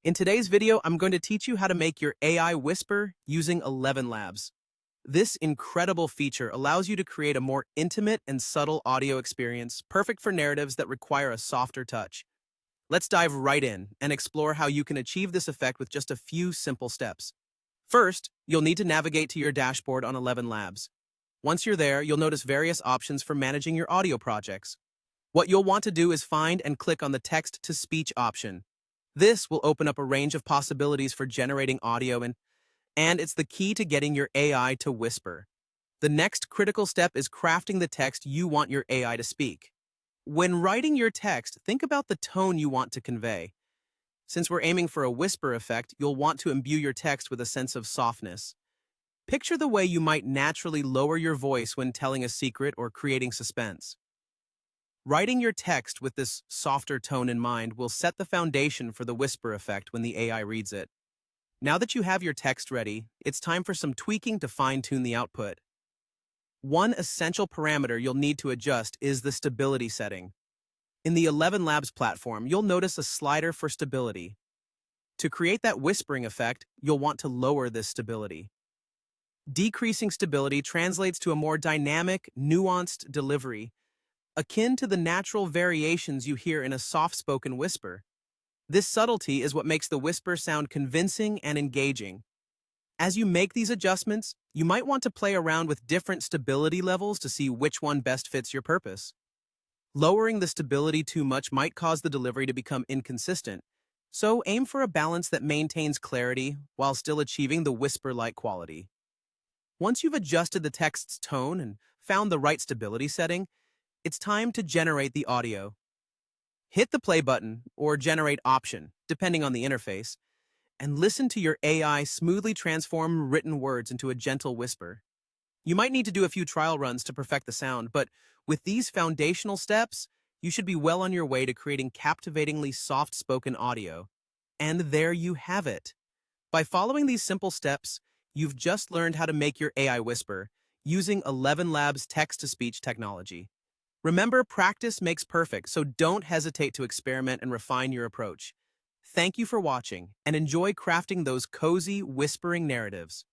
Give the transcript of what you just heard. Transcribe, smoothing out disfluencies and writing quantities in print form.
In today's video, I'm going to teach you how to make your AI whisper using Elevenlabs. This incredible feature allows you to create a more intimate and subtle audio experience, perfect for narratives that require a softer touch. Let's dive right in and explore how you can achieve this effect with just a few simple steps. First, you'll need to navigate to your dashboard on Elevenlabs. Once you're there, you'll notice various options for managing your audio projects. What you'll want to do is find and click on the text-to-speech option. This will open up a range of possibilities for generating audio and it's the key to getting your AI to whisper. The next critical step is crafting the text you want your AI to speak. When writing your text, think about the tone you want to convey. Since we're aiming for a whisper effect, you'll want to imbue your text with a sense of softness. Picture the way you might naturally lower your voice when telling a secret or creating suspense. Writing your text with this softer tone in mind will set the foundation for the whisper effect when the AI reads it. Now that you have your text ready, it's time for some tweaking to fine-tune the output. One essential parameter you'll need to adjust is the stability setting. In the Elevenlabs platform, you'll notice a slider for stability. To create that whispering effect, you'll want to lower this stability. Decreasing stability translates to a more dynamic, nuanced delivery, akin to the natural variations you hear in a soft-spoken whisper. This subtlety is what makes the whisper sound convincing and engaging. As you make these adjustments, you might want to play around with different stability levels to see which one best fits your purpose. Lowering the stability too much might cause the delivery to become inconsistent, so aim for a balance that maintains clarity while still achieving the whisper-like quality. Once you've adjusted the text's tone and found the right stability setting, it's time to generate the audio. Hit the play button or generate option, depending on the interface, and listen to your AI smoothly transform written words into a gentle whisper. You might need to do a few trial runs to perfect the sound, but with these foundational steps, you should be well on your way to creating captivatingly soft-spoken audio. And there you have it. By following these simple steps, you've just learned how to make your AI whisper using Elevenlabs text-to-speech technology. Remember, practice makes perfect, so don't hesitate to experiment and refine your approach. Thank you for watching, and enjoy crafting those cozy, whispering narratives.